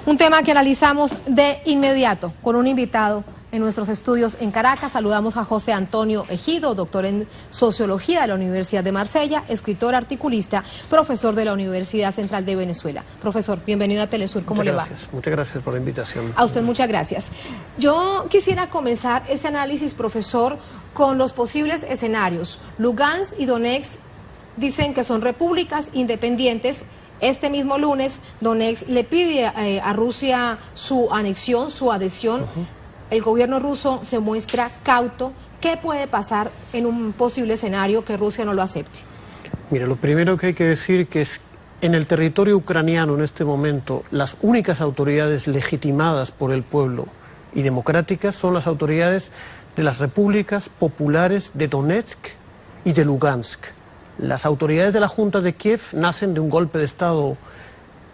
Un tema que analizamos de inmediato con un invitado en nuestros estudios en Caracas. Saludamos a José Antonio Ejido, doctor en Sociología de la Universidad de Marsella, escritor, articulista, profesor de la Universidad Central de Venezuela. Profesor, bienvenido a Telesur, ¿cómo le va? Muchas gracias por la invitación. A usted muchas gracias. Yo quisiera comenzar este análisis, profesor, con los posibles escenarios. Lugansk y Donetsk dicen que son repúblicas independientes. Este mismo lunes, Donetsk le pide a Rusia su anexión, su adhesión. El gobierno ruso se muestra cauto. ¿Qué puede pasar en un posible escenario que Rusia no lo acepte? Mire, lo primero que hay que decir que es en el territorio ucraniano en este momento las únicas autoridades legitimadas por el pueblo y democráticas son las autoridades de las repúblicas populares de Donetsk y de Lugansk. Las autoridades de la Junta de Kiev nacen de un golpe de Estado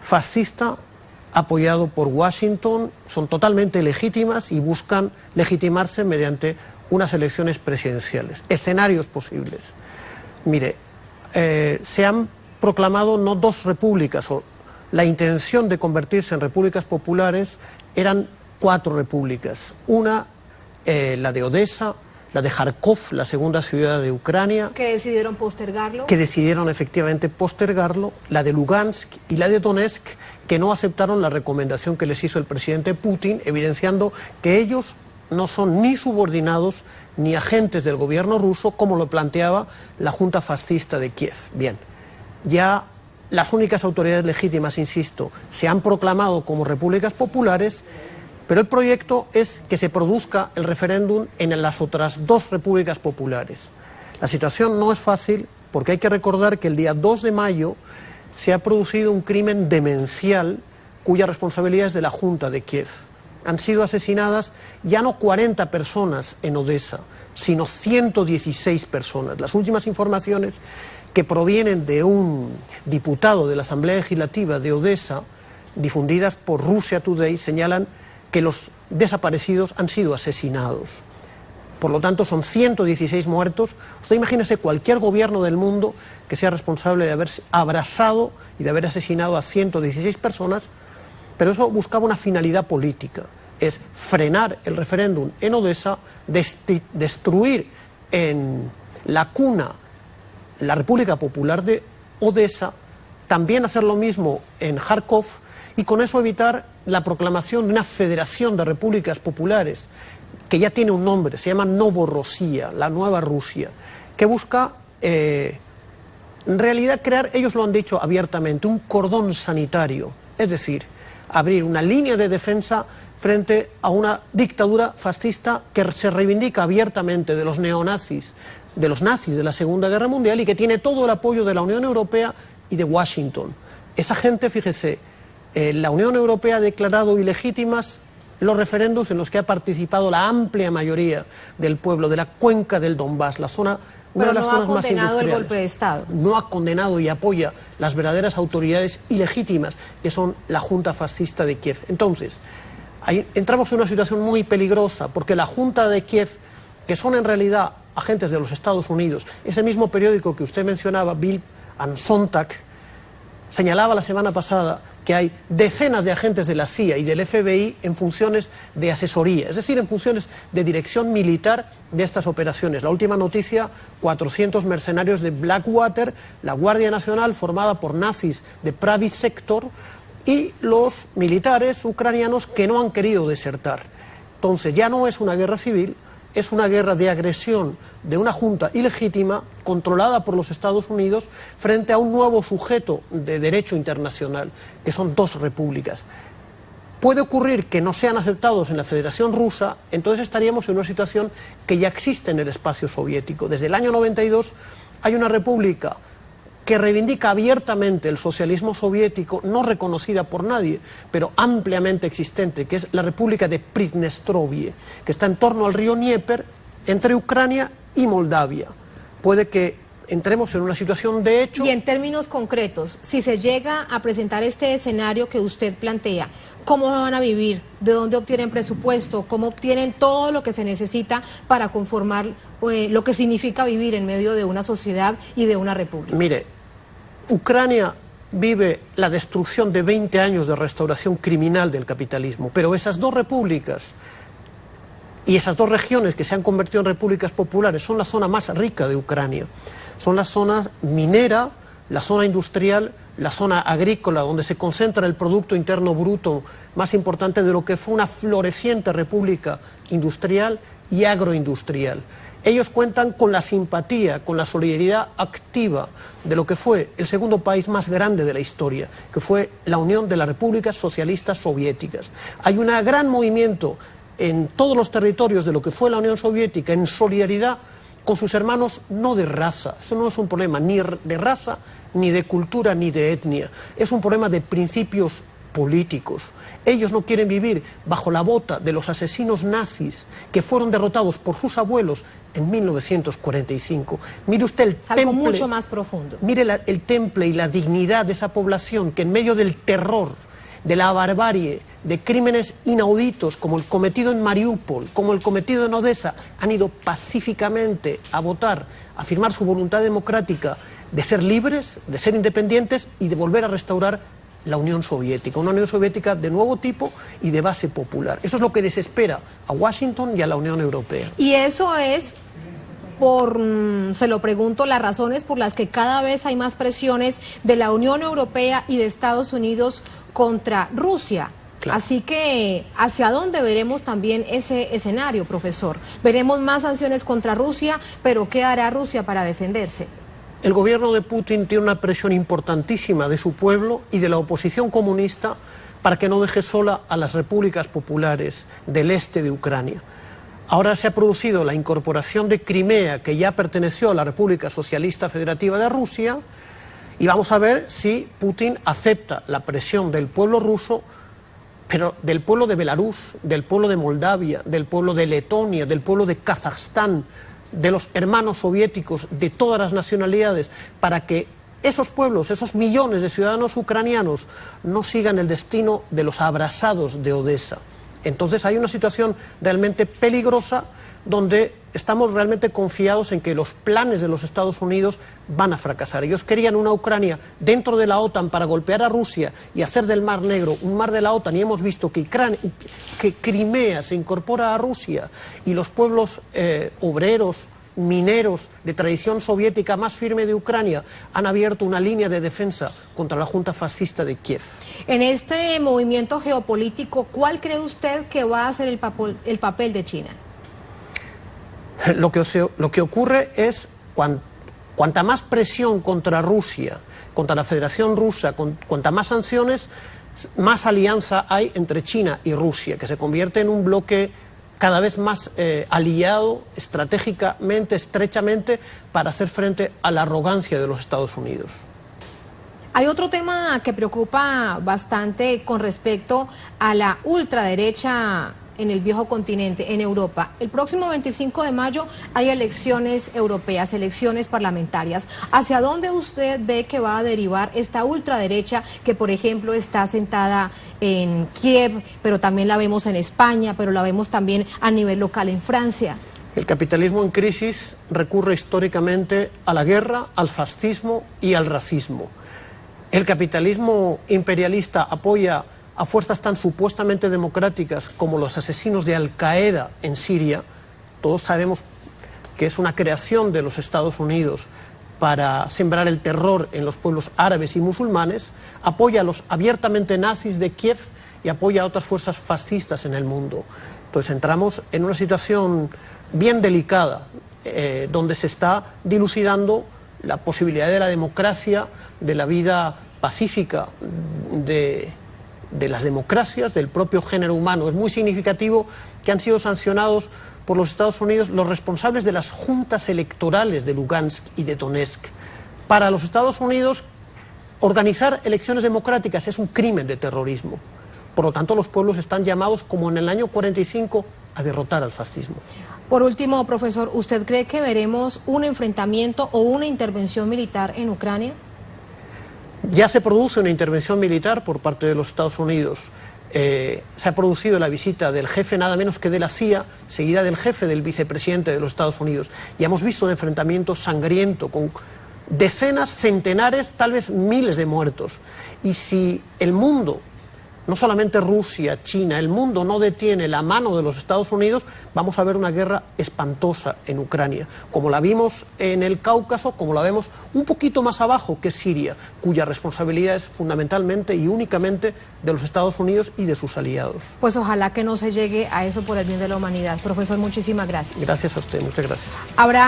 fascista apoyado por Washington, son totalmente legítimas y buscan legitimarse mediante unas elecciones presidenciales. Escenarios posibles. Mire, se han proclamado no dos repúblicas, o la intención de convertirse en repúblicas populares eran 4 repúblicas. Una, la de Odessa, la de Kharkov, la segunda ciudad de Ucrania. ¿Que decidieron postergarlo? Que decidieron efectivamente postergarlo, la de Lugansk y la de Donetsk, que no aceptaron la recomendación que les hizo el presidente Putin, evidenciando que ellos no son ni subordinados ni agentes del gobierno ruso, como lo planteaba la Junta Fascista de Kiev. Bien, ya las únicas autoridades legítimas, insisto, se han proclamado como repúblicas populares, pero el proyecto es que se produzca el referéndum en las otras 2 repúblicas populares. La situación no es fácil porque hay que recordar que el día 2 de mayo se ha producido un crimen demencial cuya responsabilidad es de la Junta de Kiev. Han sido asesinadas ya no 40 personas en Odessa, sino 116 personas. Las últimas informaciones que provienen de un diputado de la Asamblea Legislativa de Odessa, difundidas por Russia Today, señalan que los desaparecidos han sido asesinados. Por lo tanto, son 116 muertos. Usted imagínese cualquier gobierno del mundo que sea responsable de haber abrazado y de haber asesinado a 116 personas, pero eso buscaba una finalidad política, es frenar el referéndum en Odessa, destruir en la cuna la República Popular de Odessa, también hacer lo mismo en Kharkov, y con eso evitar la proclamación de una federación de repúblicas populares que ya tiene un nombre, se llama Novorossiya, la nueva Rusia, que busca en realidad crear, ellos lo han dicho abiertamente, un cordón sanitario, es decir, abrir una línea de defensa frente a una dictadura fascista que se reivindica abiertamente de los neonazis, de los nazis de la Segunda Guerra Mundial y que tiene todo el apoyo de la Unión Europea y de Washington. Esa gente, fíjese, la Unión Europea ha declarado ilegítimas los referendos en los que ha participado la amplia mayoría del pueblo de la cuenca del Donbass, la zona, una de las zonas más industriales. Pero no ha condenado el golpe de Estado. No ha condenado y apoya las verdaderas autoridades ilegítimas, que son la Junta Fascista de Kiev. Entonces, ahí entramos en una situación muy peligrosa, porque la Junta de Kiev, que son en realidad agentes de los Estados Unidos, ese mismo periódico que usted mencionaba, Bild and Sonntag, señalaba la semana pasada que hay decenas de agentes de la CIA y del FBI en funciones de asesoría, es decir, en funciones de dirección militar de estas operaciones. La última noticia, 400 mercenarios de Blackwater, la Guardia Nacional formada por nazis de Pravy Sector y los militares ucranianos que no han querido desertar. Entonces ya no es una guerra civil, es una guerra de agresión de una junta ilegítima controlada por los Estados Unidos frente a un nuevo sujeto de derecho internacional, que son 2 repúblicas. Puede ocurrir que no sean aceptados en la Federación Rusa, entonces estaríamos en una situación que ya existe en el espacio soviético. Desde el año 92 hay una república que reivindica abiertamente el socialismo soviético, no reconocida por nadie, pero ampliamente existente, que es la República de Pridnestrovie, que está en torno al río Dnieper, entre Ucrania y Moldavia. Puede que entremos en una situación de hecho... Y en términos concretos, si se llega a presentar este escenario que usted plantea, ¿cómo van a vivir? ¿De dónde obtienen presupuesto? ¿Cómo obtienen todo lo que se necesita para conformar lo que significa vivir en medio de una sociedad y de una república? Mire, Ucrania vive la destrucción de 20 años de restauración criminal del capitalismo, pero esas dos repúblicas y esas dos regiones que se han convertido en repúblicas populares son la zona más rica de Ucrania, son la zona minera, la zona industrial, la zona agrícola, donde se concentra el Producto Interno Bruto más importante de lo que fue una floreciente república industrial y agroindustrial. Ellos cuentan con la simpatía, con la solidaridad activa de lo que fue el segundo país más grande de la historia, que fue la Unión de las Repúblicas Socialistas Soviéticas. Hay un gran movimiento en todos los territorios de lo que fue la Unión Soviética en solidaridad con sus hermanos, no de raza. Eso no es un problema ni de raza, ni de cultura, ni de etnia. Es un problema de principios políticos. Ellos no quieren vivir bajo la bota de los asesinos nazis que fueron derrotados por sus abuelos en 1945. Mire usted el temple, algo mucho más profundo. Mire el temple y la dignidad de esa población que en medio del terror, de la barbarie, de crímenes inauditos como el cometido en Mariupol, como el cometido en Odessa, han ido pacíficamente a votar, a firmar su voluntad democrática de ser libres, de ser independientes y de volver a restaurar la Unión Soviética, una Unión Soviética de nuevo tipo y de base popular. Eso es lo que desespera a Washington y a la Unión Europea. Y eso es, se lo pregunto, las razones por las que cada vez hay más presiones de la Unión Europea y de Estados Unidos contra Rusia. Claro. Así que, ¿hacia dónde veremos también ese escenario, profesor? Veremos más sanciones contra Rusia, pero ¿qué hará Rusia para defenderse? El gobierno de Putin tiene una presión importantísima de su pueblo y de la oposición comunista para que no deje sola a las repúblicas populares del este de Ucrania. Ahora se ha producido la incorporación de Crimea, que ya perteneció a la República Socialista Federativa de Rusia, y vamos a ver si Putin acepta la presión del pueblo ruso, pero del pueblo de Belarus, del pueblo de Moldavia, del pueblo de Letonia, del pueblo de Kazajstán, de los hermanos soviéticos, de todas las nacionalidades, para que esos pueblos, esos millones de ciudadanos ucranianos no sigan el destino de los abrasados de Odessa. Entonces hay una situación realmente peligrosa donde estamos realmente confiados en que los planes de los Estados Unidos van a fracasar. Ellos querían una Ucrania dentro de la OTAN para golpear a Rusia y hacer del Mar Negro un mar de la OTAN, y hemos visto que Crimea se incorpora a Rusia y los pueblos obreros, mineros de tradición soviética más firme de Ucrania han abierto una línea de defensa contra la Junta fascista de Kiev. En este movimiento geopolítico, ¿cuál cree usted que va a ser el papel de China? Lo que ocurre es cuanta más presión contra Rusia, contra la Federación Rusa, cuanta más sanciones, más alianza hay entre China y Rusia, que se convierte en un bloque cada vez más aliado estratégicamente, estrechamente, para hacer frente a la arrogancia de los Estados Unidos. Hay otro tema que preocupa bastante con respecto a la ultraderecha en el viejo continente, en Europa. El próximo 25 de mayo hay elecciones europeas, elecciones parlamentarias. ¿Hacia dónde usted ve que va a derivar esta ultraderecha que, por ejemplo, está sentada en Kiev, pero también la vemos en España, pero la vemos también a nivel local en Francia? El capitalismo en crisis recurre históricamente a la guerra, al fascismo y al racismo. El capitalismo imperialista apoya a fuerzas tan supuestamente democráticas como los asesinos de Al-Qaeda en Siria. Todos sabemos que es una creación de los Estados Unidos para sembrar el terror en los pueblos árabes y musulmanes, apoya a los abiertamente nazis de Kiev y apoya a otras fuerzas fascistas en el mundo. Entonces entramos en una situación bien delicada, donde se está dilucidando la posibilidad de la democracia, de la vida pacífica, de las democracias, del propio género humano. Es muy significativo que han sido sancionados por los Estados Unidos los responsables de las juntas electorales de Lugansk y de Donetsk. Para los Estados Unidos, organizar elecciones democráticas es un crimen de terrorismo. Por lo tanto, los pueblos están llamados, como en el año 45, a derrotar al fascismo. Por último, profesor, ¿usted cree que veremos un enfrentamiento o una intervención militar en Ucrania? Ya se produce una intervención militar por parte de los Estados Unidos. Se ha producido la visita del jefe nada menos que de la CIA, seguida del jefe del vicepresidente de los Estados Unidos. Y hemos visto un enfrentamiento sangriento con decenas, centenares, tal vez miles de muertos. Y si el mundo, no solamente Rusia, China, el mundo no detiene la mano de los Estados Unidos, vamos a ver una guerra espantosa en Ucrania, como la vimos en el Cáucaso, como la vemos un poquito más abajo, que es Siria, cuya responsabilidad es fundamentalmente y únicamente de los Estados Unidos y de sus aliados. Pues ojalá que no se llegue a eso por el bien de la humanidad. Profesor, muchísimas gracias. Gracias a usted, muchas gracias. Habrá